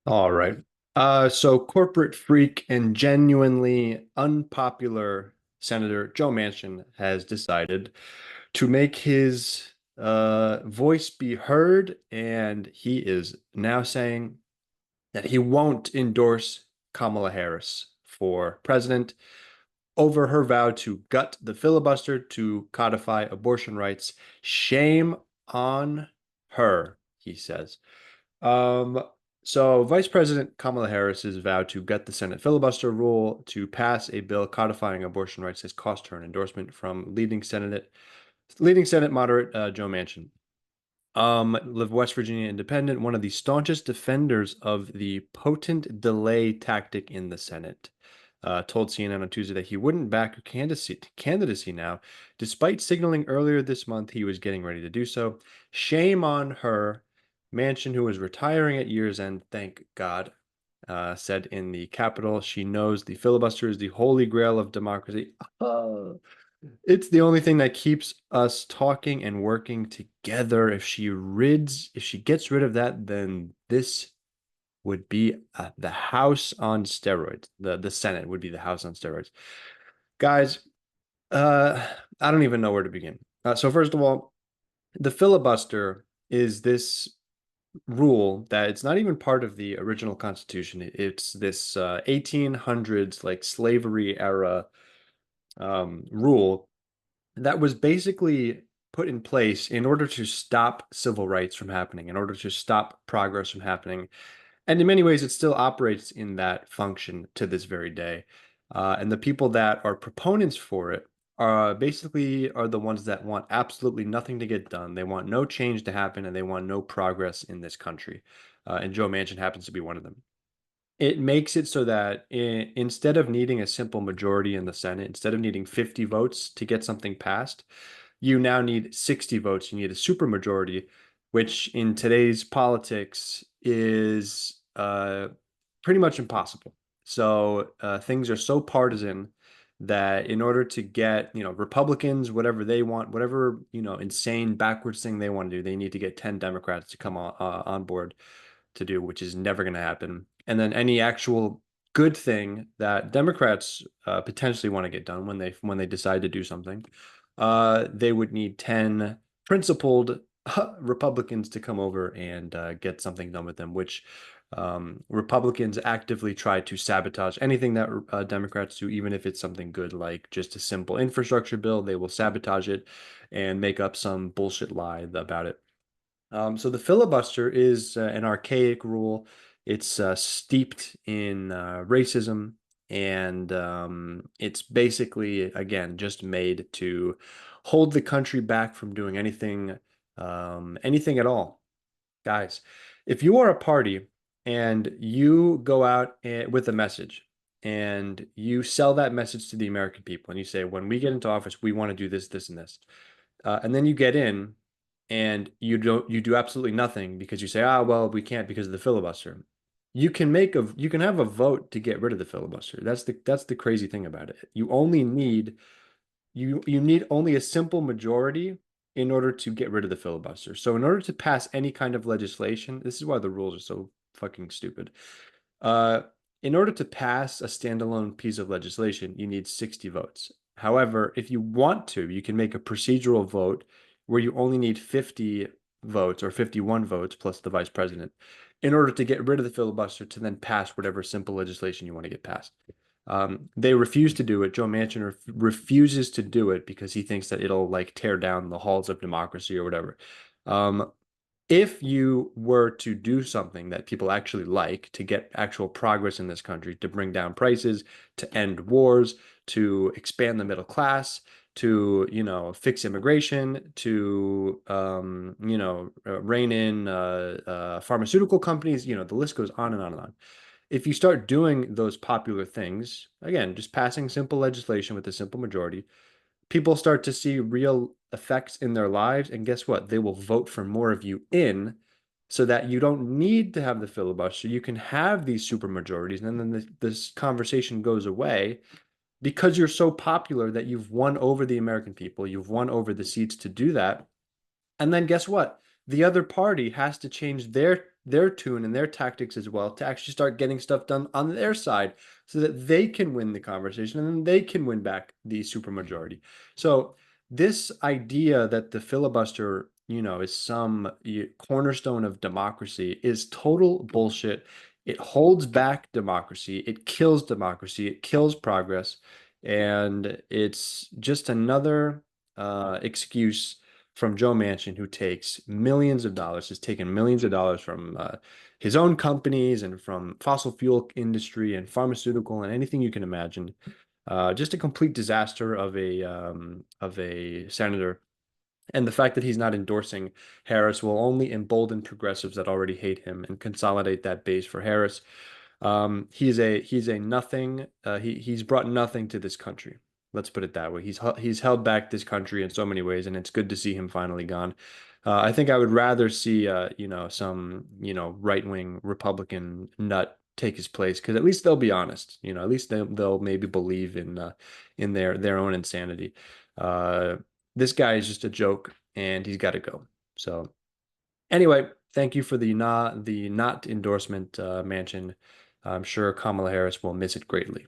All right. So corporate freak and genuinely unpopular Senator Joe Manchin has decided to make his voice be heard, and he is now saying that he won't endorse Kamala Harris for president over her vow to gut the filibuster to codify abortion rights. Shame on her, he says. Um, so Vice President Kamala Harris has vowed to gut the Senate filibuster rule to pass a bill codifying abortion rights has cost her an endorsement from leading Senate moderate Joe Manchin. Live West Virginia Independent, one of the staunchest defenders of the potent delay tactic in the Senate, told CNN on Tuesday that he wouldn't back her candidacy now, despite signaling earlier this month he was getting ready to do so. Shame on her. Manchin, who is retiring at year's end, thank God, said in the Capitol, she knows the filibuster is the holy grail of democracy. It's the only thing that keeps us talking and working together. If she gets rid of that, then this would be the House on steroids. The Senate would be the House on steroids. Guys, uh, I don't even know where to begin. So first of all, the filibuster is this rule that it's not even part of the original Constitution. It's this 1800s like slavery era rule that was basically put in place in order to stop civil rights from happening, in order to stop progress from happening. And in many ways, it still operates in that function to this very day. And the people that are proponents for it are basically are the ones that want absolutely nothing to get done. They want no change to happen, and they want no progress in this country. And Joe Manchin happens to be one of them. It makes it so that instead of needing a simple majority in the Senate, instead of needing 50 votes to get something passed, you now need 60 votes. You need a supermajority, which in today's politics is pretty much impossible. So things are so partisan that in order to get, Republicans, whatever they want, whatever, insane backwards thing they want to do, they need to get 10 Democrats to come on board to do, which is never going to happen. And then any actual good thing that Democrats potentially want to get done when they decide to do something, they would need 10 principled Republicans to come over and get something done with them, which Republicans actively try to sabotage anything that Democrats do, even if it's something good, like just a simple infrastructure bill. They will sabotage it and make up some bullshit lie about it. So the filibuster is an archaic rule. It's steeped in racism, and it's basically, again, just made to hold the country back from doing anything at all. Guys, if you are a party and you go out with a message and you sell that message to the American people and you say, when we get into office, we want to do this, this, and this, and then you get in and you do absolutely nothing because you say, well, we can't because of the filibuster. You can have a vote to get rid of the filibuster. That's the crazy thing about it. You need only a simple majority in order to get rid of the filibuster. So in order to pass any kind of legislation, this is why the rules are so fucking stupid. Uh, in order to pass a standalone piece of legislation, you need 60 votes. However, if you want to, you can make a procedural vote where you only need 50 votes or 51 votes plus the vice president in order to get rid of the filibuster to then pass whatever simple legislation you want to get passed. They refuse to do it. Joe Manchin refuses to do it because he thinks that it'll like tear down the halls of democracy or whatever. Um, if you were to do something that people actually like to get actual progress in this country, to bring down prices, to end wars, to expand the middle class, to, fix immigration, to, rein in pharmaceutical companies, the list goes on and on and on. If you start doing those popular things, again, just passing simple legislation with a simple majority, people start to see real effects in their lives. And guess what? They will vote for more of you in so that you don't need to have the filibuster. You can have these super majorities, and then this conversation goes away because you're so popular that you've won over the American people. You've won over the seats to do that. And then guess what? The other party has to change their their tune and their tactics as well to actually start getting stuff done on their side so that they can win the conversation and then they can win back the supermajority. So this idea that the filibuster, is some cornerstone of democracy is total bullshit. It holds back democracy. It kills democracy. It kills progress. And it's just another excuse from Joe Manchin, who takes millions of dollars, has taken millions of dollars from his own companies and from fossil fuel industry and pharmaceutical and anything you can imagine. Just a complete disaster of a senator. And the fact that he's not endorsing Harris will only embolden progressives that already hate him and consolidate that base for Harris. He's a nothing. He's brought nothing to this country. Let's put it that way. He's held back this country in so many ways, and it's good to see him finally gone. I think I would rather see some right-wing Republican nut take his place because at least they'll be honest. At least they'll maybe believe in their own insanity. Uh, this guy is just a joke, and he's got to go. So anyway, thank you for the not endorsement, Manchin. I'm sure Kamala Harris will miss it greatly.